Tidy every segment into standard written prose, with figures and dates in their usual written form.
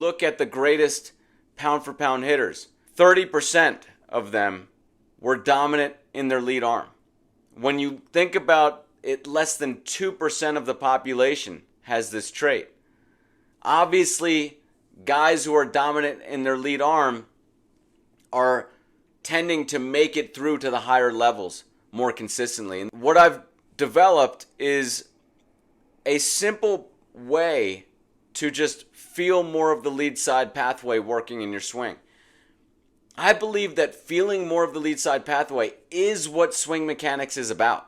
Look at the greatest pound for pound hitters. 30% of them were dominant in their lead arm. When you think about it, less than 2% of the population has this trait. Obviously, guys who are dominant in their lead arm are tending to make it through to the higher levels more consistently. And what I've developed is a simple way to just feel more of the lead side pathway working in your swing. I believe that feeling more of the lead side pathway is what swing mechanics is about.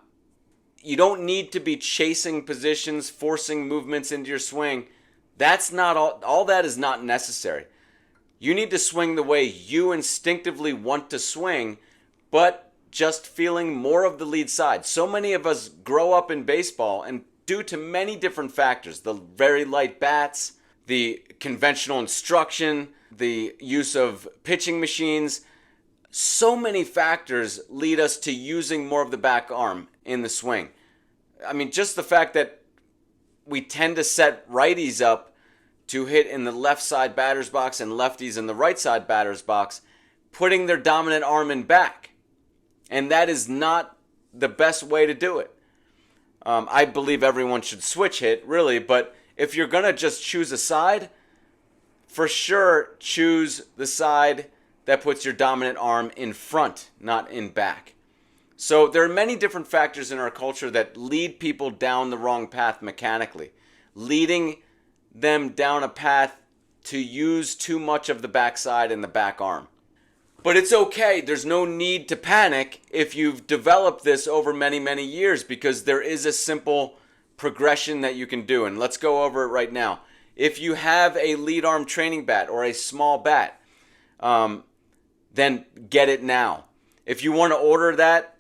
You don't need to be chasing positions, forcing movements into your swing. That's not all that is not necessary. You need to swing the way you instinctively want to swing, but just feeling more of the lead side. So many of us grow up in baseball, and due to many different factors, the very light bats, the conventional instruction, the use of pitching machines, so many factors lead us to using more of the back arm in the swing. I mean, just the fact that we tend to set righties up to hit in the left side batter's box and lefties in the right side batter's box, putting their dominant arm in back. And that is not the best way to do it. I believe everyone should switch hit, really, but if you're going to just choose a side, for sure choose the side that puts your dominant arm in front, not in back. So there are many different factors in our culture that lead people down the wrong path mechanically, leading them down a path to use too much of the backside and the back arm. But it's okay. There's no need to panic if you've developed this over many, many years, because there is a simple progression that you can do. And let's go over it right now. If you have a lead arm training bat or a small bat, then get it now. If you want to order that,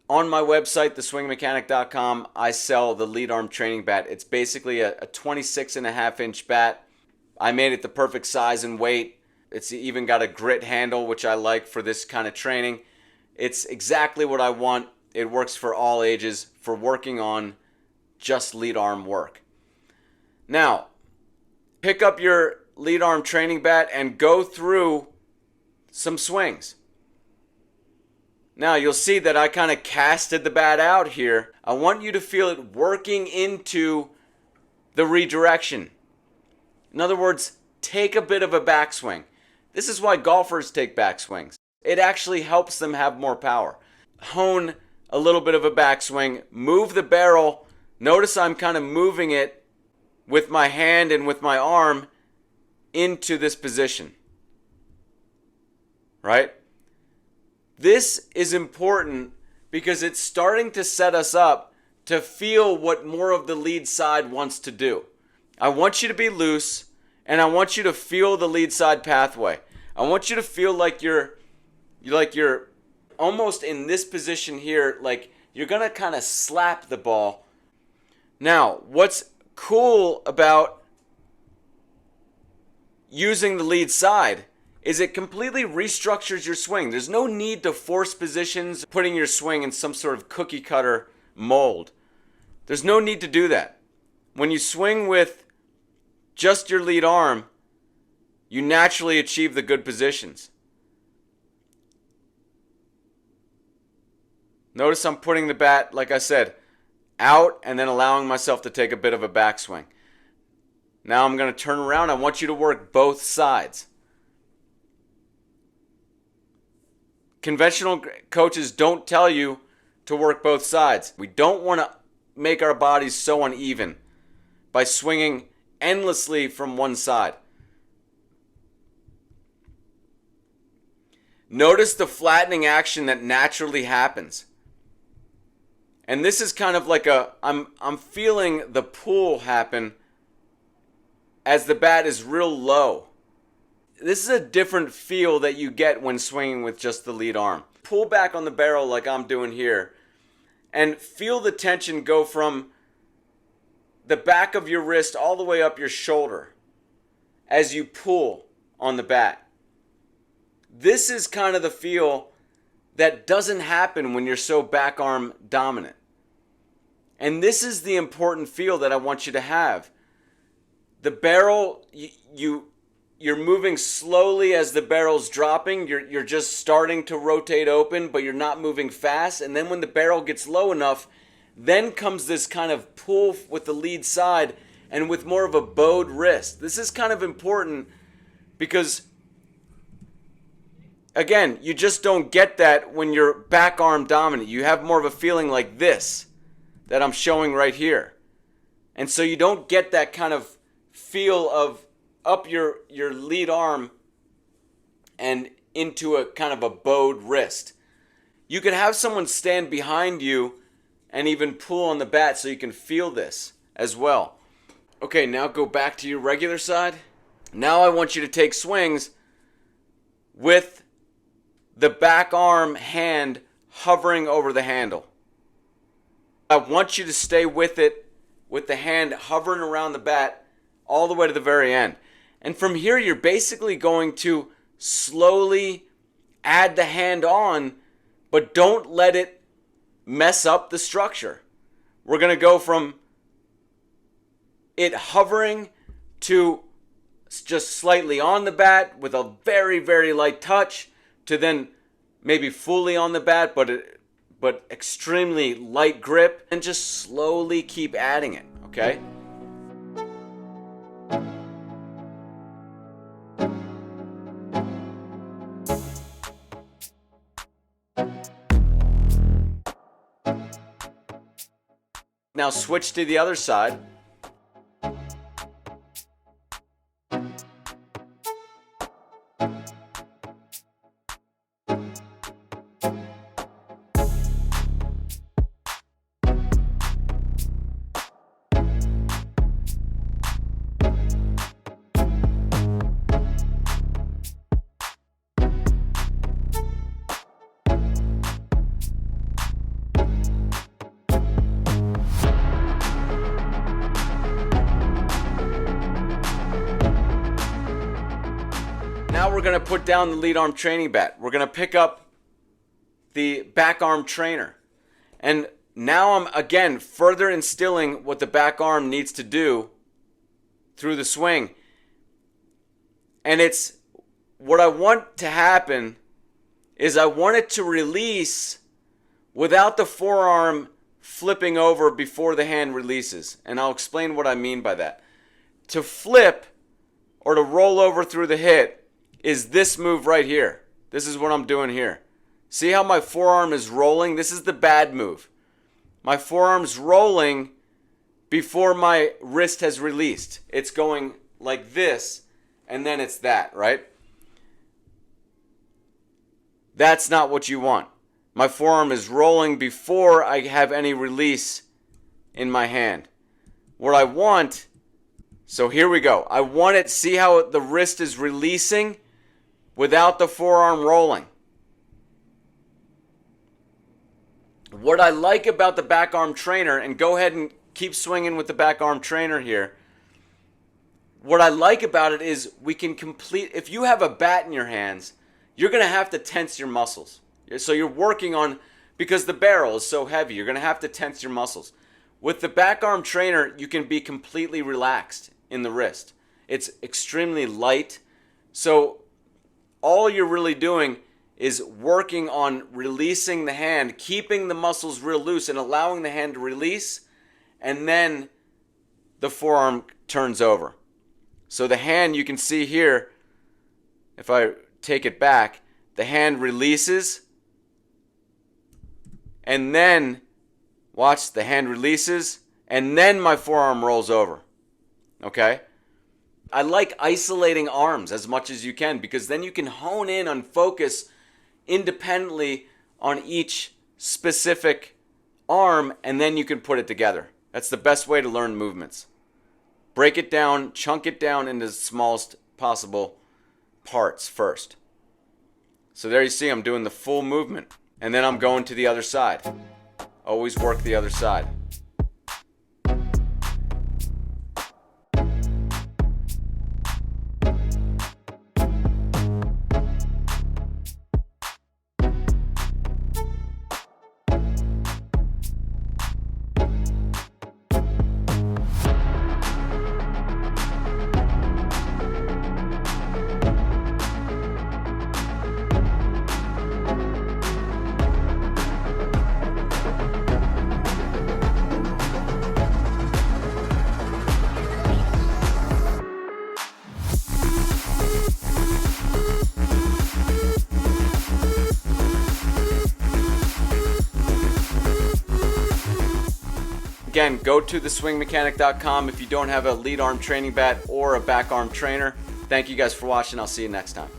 on my website, theswingmechanic.com, I sell the lead arm training bat. It's basically a 26.5-inch bat. I made it the perfect size and weight. It's even got a grit handle, which I like for this kind of training. It's exactly what I want. It works for all ages for working on just lead arm work. Now, pick up your lead arm training bat and go through some swings. Now, you'll see that I kind of casted the bat out here. I want you to feel it working into the redirection. In other words, take a bit of a backswing. This is why golfers take backswings. It actually helps them have more power. Hone a little bit of a backswing. Move the barrel. Notice I'm kind of moving it with my hand and with my arm into this position. Right? This is important because it's starting to set us up to feel what more of the lead side wants to do. I want you to be loose, and I want you to feel the lead side pathway. I want you to feel like you're almost in this position here, like you're going to kind of slap the ball. Now, what's cool about using the lead side is it completely restructures your swing. There's no need to force positions, putting your swing in some sort of cookie cutter mold. There's no need to do that. When you swing with just your lead arm, you naturally achieve the good positions. Notice I'm putting the bat, like I said, out and then allowing myself to take a bit of a backswing. Now I'm going to turn around. I want you to work both sides. Conventional coaches don't tell you to work both sides. We don't want to make our bodies so uneven by swinging endlessly from one side. Notice the flattening action that naturally happens. And this is kind of like I'm feeling the pull happen as the bat is real low. This is a different feel that you get when swinging with just the lead arm. Pull back on the barrel like I'm doing here and feel the tension go from the back of your wrist all the way up your shoulder as you pull on the bat. This is kind of the feel that doesn't happen when you're so back arm dominant. And this is the important feel that I want you to have. The barrel, you you're moving slowly as the barrel's dropping. You're just starting to rotate open, but you're not moving fast. And then when the barrel gets low enough, then comes this kind of pull with the lead side and with more of a bowed wrist. This is kind of important because, again, you just don't get that when you're back arm dominant. You have more of a feeling like this that I'm showing right here. And so you don't get that kind of feel of up your lead arm and into a kind of a bowed wrist. You could have someone stand behind you and even pull on the bat so you can feel this as well. Okay, now go back to your regular side. Now I want you to take swings with the back arm hand hovering over the handle. I want you to stay with it, with the hand hovering around the bat all the way to the very end. And from here, you're basically going to slowly add the hand on, but don't let it mess up the structure. We're going to go from it hovering to just slightly on the bat with a very, very light touch to then maybe fully on the bat, but extremely light grip, and just slowly keep adding it, okay? Now switch to the other side. Now we're going to put down the lead arm training bat. We're going to pick up the back arm trainer. And now I'm, again, further instilling what the back arm needs to do through the swing. And it's what I want to happen is I want it to release without the forearm flipping over before the hand releases. And I'll explain what I mean by that. To flip or to roll over through the hit is this move right here. This is what I'm doing here. See how my forearm is rolling? This is the bad move. My forearm's rolling before my wrist has released. It's going like this, and then it's that, right? That's not what you want. My forearm is rolling before I have any release in my hand. What I want, so here we go. I want it, see how the wrist is releasing without the forearm rolling. What I like about the back arm trainer, and go ahead and keep swinging with the back arm trainer here. What I like about it is we can complete, if you have a bat in your hands, you're going to have to tense your muscles. So you're working on, because the barrel is so heavy, you're going to have to tense your muscles. With the back arm trainer, you can be completely relaxed in the wrist. It's extremely light. So all you're really doing is working on releasing the hand, keeping the muscles real loose and allowing the hand to release, and then the forearm turns over. So the hand, you can see here, if I take it back, the hand releases, and then, watch, the hand releases, and then my forearm rolls over. Okay? I like isolating arms as much as you can, because then you can hone in on focus independently on each specific arm, and then you can put it together. That's the best way to learn movements. Break it down, chunk it down into the smallest possible parts first. So there you see I'm doing the full movement, and then I'm going to the other side. Always work the other side. Again, go to theswingmechanic.com if you don't have a lead arm training bat or a back arm trainer. Thank you guys for watching. I'll see you next time.